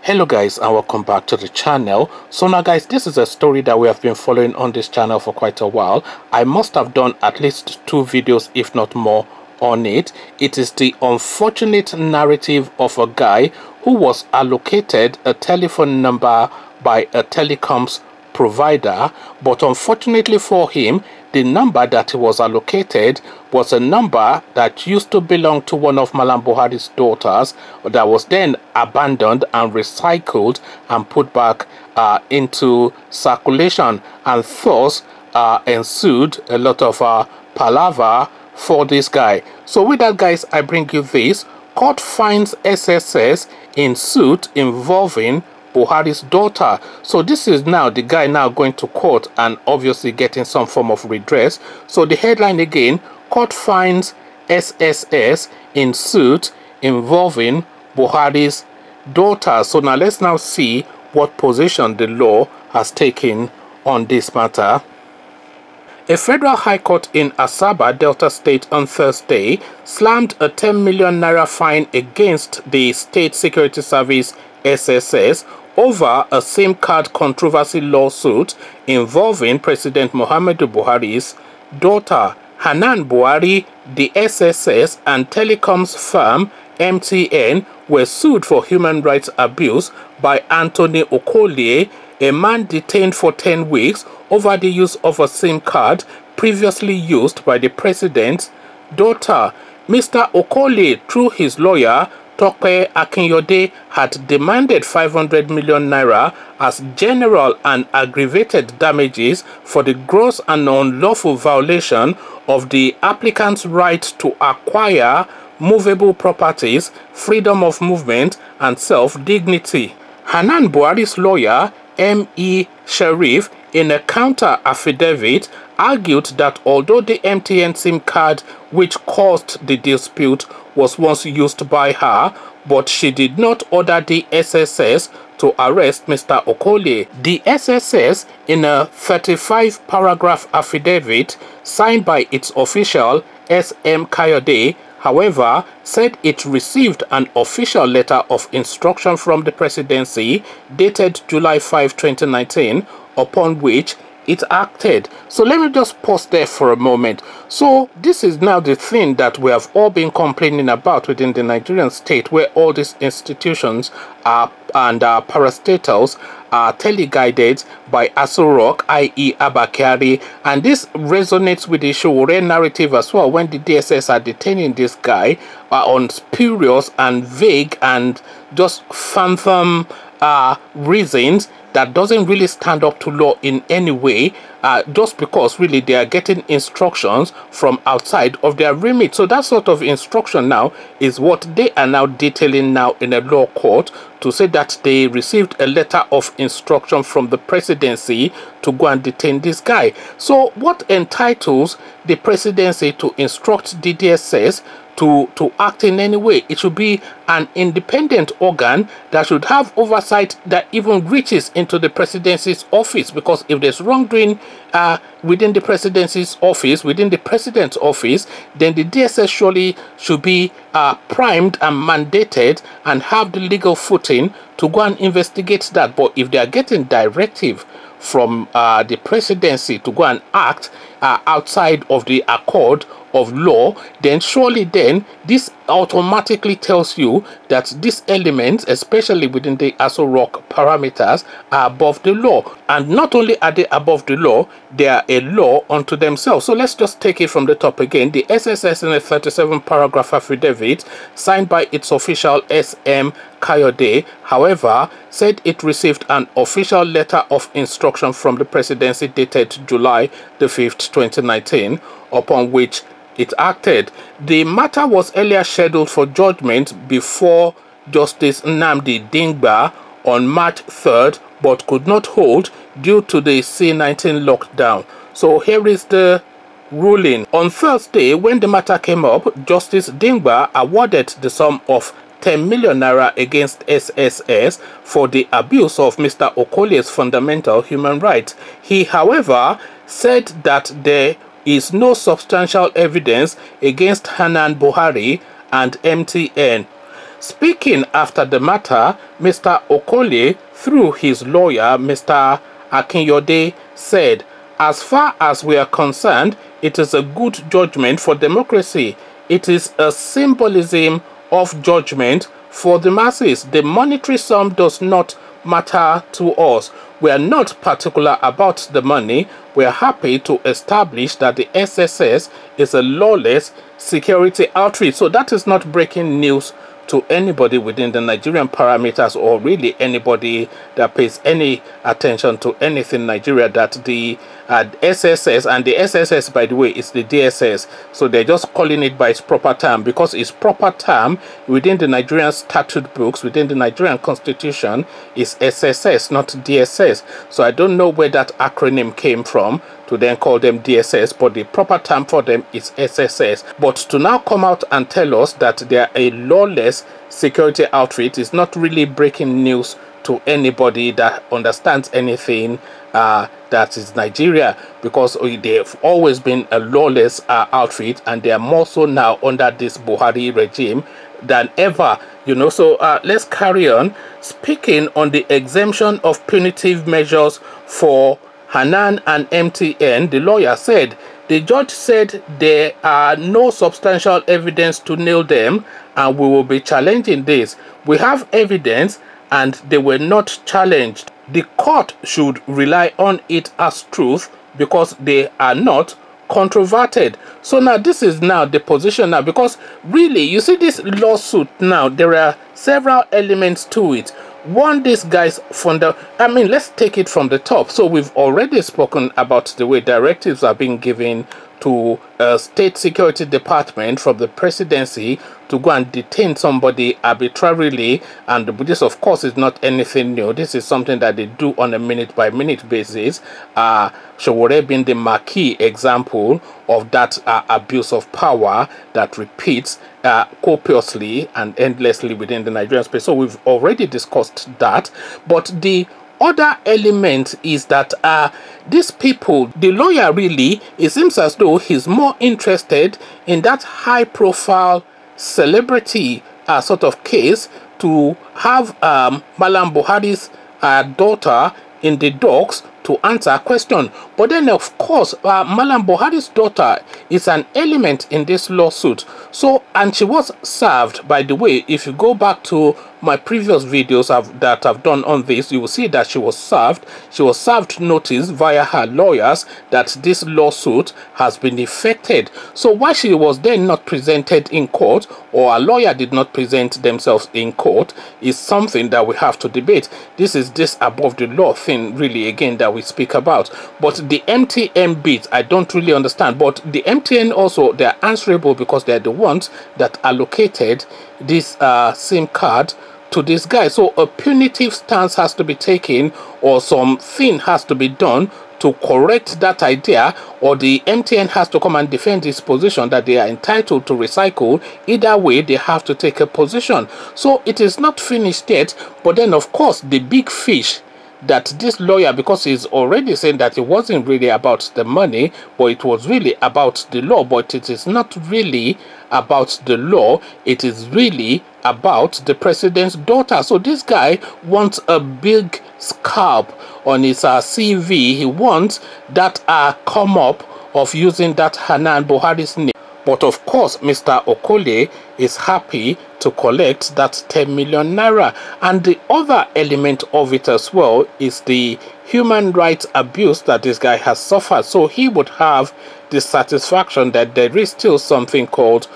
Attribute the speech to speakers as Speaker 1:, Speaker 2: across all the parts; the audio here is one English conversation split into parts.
Speaker 1: Hello guys, and welcome back to the channel. So now guys, this is a story that we have been following on this channel for quite a while. I must have done at least 2 videos if not more on it. It is the unfortunate narrative of a guy who was allocated a telephone number by a telecoms provider, but unfortunately for him, the number that he was allocated was a number that used to belong to one of Malam Buhari's daughters that was then abandoned and recycled and put back into circulation, and thus ensued a lot of palaver for this guy. So with that guys, I bring you this. Court finds SSS in suit involving Buhari's daughter. So this is now the guy now going to court and obviously getting some form of redress. So the headline again: court finds SSS in suit involving Buhari's daughter. So now let's now see what position the law has taken on this matter. A federal high court in Asaba, Delta State on Thursday slammed a 10 million naira fine against the State Security Service SSS over a SIM card controversy lawsuit involving President Muhammadu Buhari's daughter. Hanan Buhari, the SSS and telecoms firm MTN were sued for human rights abuse by Anthony Okolie, a man detained for 10 weeks over the use of a SIM card previously used by the president's daughter. Mr. Okolie, through his lawyer Tope Akinyode, had demanded 500 million naira as general and aggravated damages for the gross and unlawful violation of the applicant's right to acquire movable properties, freedom of movement, and self-dignity. Hanan Buhari's lawyer, M.E. Sharif, in a counter affidavit, argued that although the MTN SIM card which caused the dispute was once used by her, but she did not order the SSS to arrest Mr. Okolie. The SSS, in a 35-paragraph affidavit signed by its official S.M. Kayode, however, said it received an official letter of instruction from the presidency dated July 5, 2019, upon which it acted. So let me just pause there for a moment. So this is now the thing that we have all been complaining about within the Nigerian state, where all these institutions are and parastatals are teleguided by Aso Rock, i.e. Abba Kyari, and this resonates with the Sowore narrative as well, when the DSS are detaining this guy on spurious and vague and just phantom reasons that doesn't really stand up to law in any way, just because really they are getting instructions from outside of their remit. So that sort of instruction now is what they are now detailing now in a law court, to say that they received a letter of instruction from the presidency to go and detain this guy. So what entitles the presidency to instruct the DSS to act in any way? It should be an independent organ that should have oversight that even reaches into the presidency's office, because if there's wrongdoing within the presidency's office, within the president's office, then the DSS surely should be primed and mandated and have the legal footing to go and investigate that. But if they are getting directive from the presidency to go and act outside of the accord of law, then surely then this automatically tells you that these elements, especially within the Aso Rock parameters, are above the law. And not only are they above the law, they are a law unto themselves. So let's just take it from the top again. The SSS, in a 37-paragraph affidavit signed by its official S.M. Kayode, however, said it received an official letter of instruction from the presidency dated July the 5th, 2019, upon which it acted. The matter was earlier scheduled for judgment before Justice Nnamdi Dingba on March 3rd, but could not hold due to the C-19 lockdown. So here is the ruling. On Thursday, when the matter came up, Justice Dingba awarded the sum of 10 million naira against SSS for the abuse of Mr. Okolie's fundamental human rights. He, however, said that there is no substantial evidence against Hanan Buhari and MTN. Speaking after the matter, Mr. Okole, through his lawyer, Mr. Akinyode, said, "As far as we are concerned, it is a good judgment for democracy. It is a symbolism of judgment for the masses. The monetary sum does not matter to us. We are not particular about the money. We are happy to establish that the SSS is a lawless security outfit." So that is not breaking news to anybody within the Nigerian parameters, or really anybody that pays any attention to anything Nigeria, that the SSS, and the SSS, by the way, is the DSS, so they're just calling it by its proper term, because its proper term within the Nigerian statute books, within the Nigerian constitution, is SSS, not DSS. So I don't know where that acronym came from to then call them DSS, but the proper term for them is SSS. But to now come out and tell us that they are a lawless security outfit is not really breaking news to anybody that understands anything that is Nigeria, because they've always been a lawless outfit, and they are more so now under this Buhari regime than ever, you know. So let's carry on. Speaking on the exemption of punitive measures for Hanan and MTN, the lawyer said, "The judge said there are no substantial evidence to nail them, and we will be challenging this. We have evidence and they were not challenged. The court should rely on it as truth because they are not controverted." So now this is now the position now, because really, you see this lawsuit now, there are several elements to it. One, this guy's let's take it from the top. So we've already spoken about the way directives are being given to state security department from the presidency to go and detain somebody arbitrarily, and this of course is not anything new. This is something that they do on a minute by minute basis. Sowore being the marquee example of that abuse of power that repeats copiously and endlessly within the Nigerian space. So we've already discussed that. But the other element is that these people, the lawyer, really, it seems as though he's more interested in that high profile celebrity sort of case, to have Malam Buhari's daughter in the docks to answer a question. But then of course Malam Buhari's daughter is an element in this lawsuit. So, and she was served, by the way, if you go back to my previous videos that I've done on this, you will see that she was served notice via her lawyers that this lawsuit has been effected. So why she was then not presented in court, or a lawyer did not present themselves in court, is something that we have to debate. This is this above the law thing, really, again, that we speak about. But the MTN bit, I don't really understand. But the MTN also, they're answerable because they're the ones that allocated this SIM card to this guy. So a punitive stance has to be taken, or something has to be done to correct that idea, or the MTN has to come and defend its position that they are entitled to recycle. Either way, they have to take a position. So it is not finished yet. But then of course the big fish that this lawyer, because he's already saying that it wasn't really about the money, but it was really about the law. But it is not really about the law, it is really about the president's daughter. So this guy wants a big scalp on his CV. He wants that come up of using that Hanan Buhari's name. But of course, Mr. Okole is happy to collect that 10 million naira. And the other element of it as well is the human rights abuse that this guy has suffered. So he would have the satisfaction that there is still something called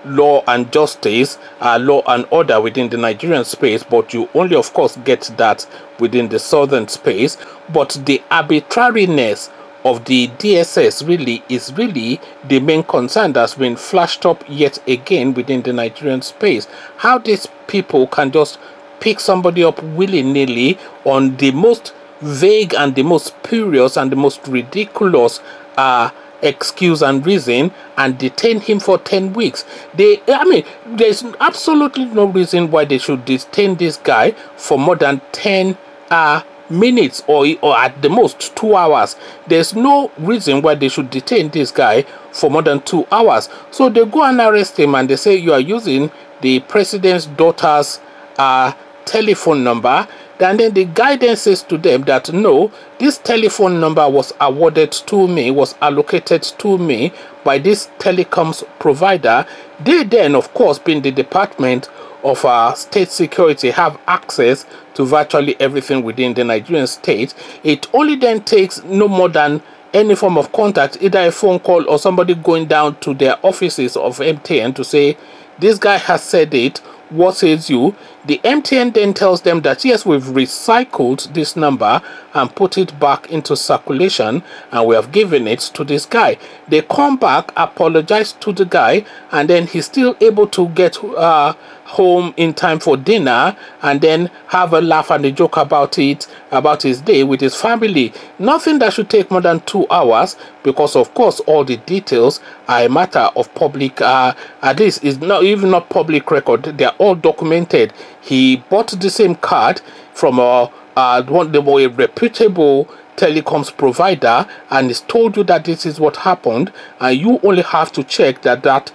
Speaker 1: law and justice, law and order within the Nigerian space, but you only of course get that within the southern space. But the arbitrariness of the DSS really is really the main concern that's been flashed up yet again within the Nigerian space. How these people can just pick somebody up willy-nilly on the most vague and the most spurious and the most ridiculous excuse and reason, and detain him for 10 weeks. There's absolutely no reason why they should detain this guy for more than 10 minutes or at the most 2 hours. There's no reason why they should detain this guy for more than 2 hours. So they go and arrest him and they say you are using the president's daughter's telephone number. And then the guidance says to them that no, this telephone number was awarded to me, was allocated to me by this telecoms provider. They then, of course, being the Department of State Security, have access to virtually everything within the Nigerian state. It only then takes no more than any form of contact, either a phone call or somebody going down to their offices of MTN to say, this guy has said it, what says you? The MTN then tells them that yes, we've recycled this number and put it back into circulation, and we have given it to this guy. They come back, apologize to the guy, and then he's still able to get home in time for dinner, and then have a laugh and a joke about it, about his day with his family. Nothing that should take more than 2 hours, because of course all the details are a matter of public, at least is not even not public record. They are all documented. He bought the same card from a reputable telecoms provider, and he's told you that this is what happened, and you only have to check that that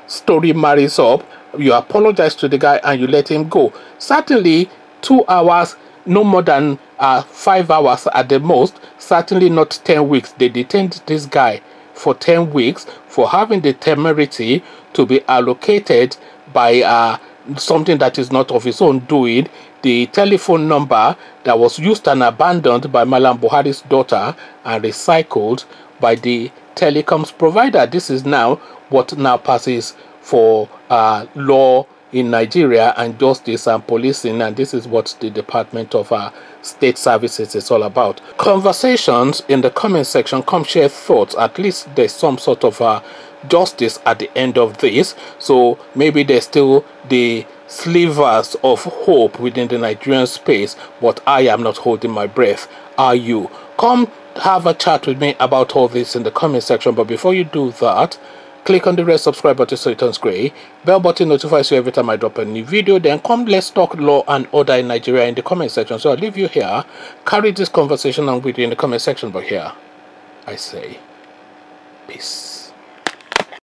Speaker 1: story marries up. You apologize to the guy and you let him go. Certainly 2 hours, no more than 5 hours at the most, certainly not 10 weeks. They detained this guy for 10 weeks for having the temerity to be allocated by something that is not of his own doing, the telephone number that was used and abandoned by Malam Buhari's daughter and recycled by the telecoms provider. This is now what now passes for law in Nigeria and justice and policing, and this is what the Department of State Services is all about. Conversations in the comment section. Come share thoughts. At least there's some sort of justice at the end of this, so maybe there's still the slivers of hope within the Nigerian space, but I am not holding my breath. Are you? Come have a chat with me about all this in the comment section, but before you do that, click on the red subscribe button so it turns gray. Bell button notifies you every time I drop a new video. Then come, let's talk law and order in Nigeria in the comment section. So I'll leave you here. Carry this conversation on with you in the comment section, but here I say peace.